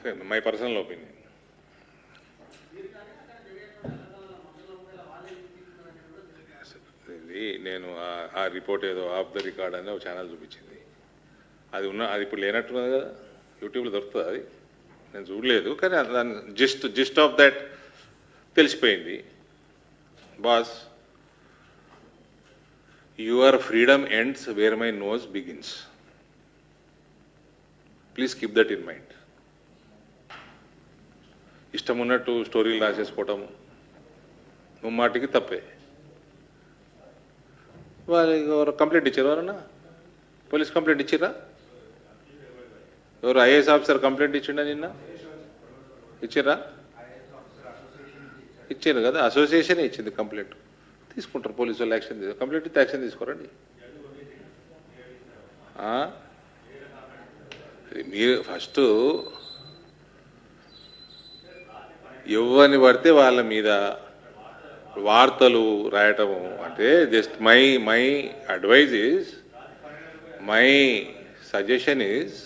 Okay, my personal opinion. నేను ఆ report ఏదో ఆఫ్ ద రికార్డ్ అని ఒక ఛానల్ చూపించింది. అది ఇప్పుడు లేనట్టున్నది కదా, యూట్యూబ్లో దొరుకుతుంది. అది నేను చూడలేదు, కానీ దాని జిస్ట్ ఆఫ్ దట్ తెలిసిపోయింది. Boss, your freedom ends where my nose begins. Please keep that in mind. ఇష్టం ఉన్నట్టు స్టోరీలు రాసేసుకోవటం ముమ్మాటికి తప్పే. వాళ్ళు కంప్లైంట్ ఇచ్చారు, ఎవరన్నా పోలీస్ కంప్లైంట్ ఇచ్చిరా? ఎవరు ఐఏఎస్ ఆఫీసర్ కంప్లైంట్ ఇచ్చిండ నిన్న? ఇచ్చిరా? ఇచ్చారు కదా, అసోసియేషనే ఇచ్చింది కంప్లైంట్. తీసుకుంటారు పోలీసు వాళ్ళు యాక్షన్. కంప్లైంట్ ఇస్తే యాక్షన్ తీసుకోరండి. మీరు ఫస్ట్ ఎవరిని పడితే వాళ్ళ మీద వార్తలు రాయటము అంటే just my advice is, my suggestion is,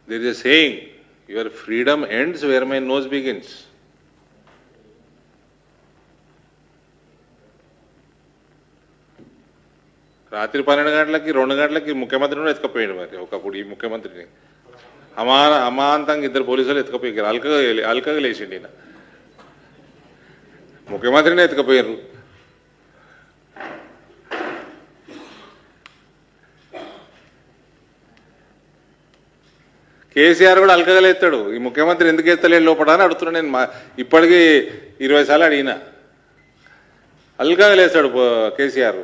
there is a saying, your freedom ends where my nose begins. రాత్రి 12 గంటలకి 2 గంటలకి ముఖ్యమంత్రిని ఎత్తుకపోయాడు. మరి ఒకప్పుడు ఈ ముఖ్యమంత్రిని అమాంతంగా 2 పోలీసులు ఎత్తుకపోయారు. అల్కగా లేచిండి. ఈయన ముఖ్యమంత్రిని ఎత్తుకపోయారు. కేసీఆర్ కూడా అల్కగా లేస్తాడు. ఈ ముఖ్యమంత్రి ఎందుకు ఎత్తలేడు లోపల అని అడుగుతున్నా నేను. ఇప్పటికీ 20 సార్లు అడిగిన. అల్కగా లేస్తాడు కేసీఆర్.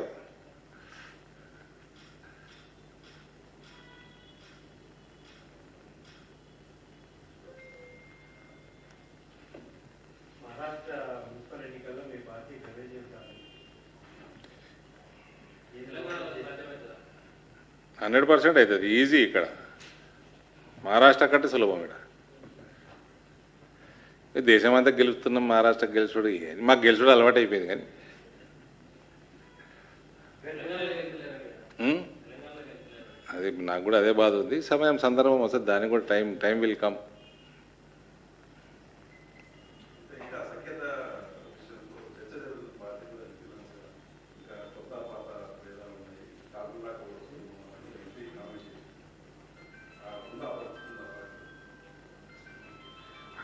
హండ్రెడ్ 100% అవుతుంది. ఈజీ. ఇక్కడ మహారాష్ట్ర కంటే సులభం. ఇక్కడ దేశం అంతా గెలుస్తున్నాం, మహారాష్ట్ర గెలుచుడు మాకు గెలుచుడు అలవాటు అయిపోయింది. కానీ అది నాకు కూడా అదే బాధ ఉంది. సమయం సందర్భం వస్తుంది, దానికి కూడా టైం విల్ కమ్.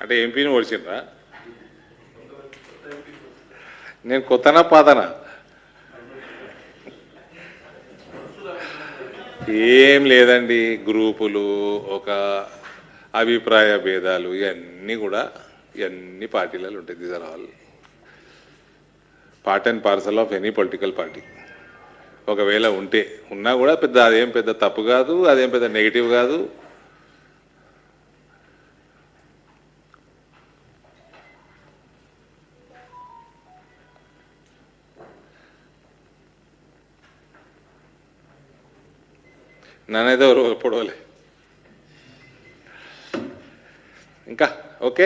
అంటే ఎంపీని ఓడిచిండ్రా? నేను కొత్తనా పాతనా? ఏం లేదండి. గ్రూపులు, ఒక అభిప్రాయ భేదాలు, ఇవన్నీ పార్టీలలో ఉంటాయి. These are all part and parcel of any political party. ఒకవేళ ఉన్నా కూడా అదేం పెద్ద తప్పు కాదు, అదేం పెద్ద నెగిటివ్ కాదు. నన్నైతే ఎవరు పొడవలే ఇంకా. ఓకే.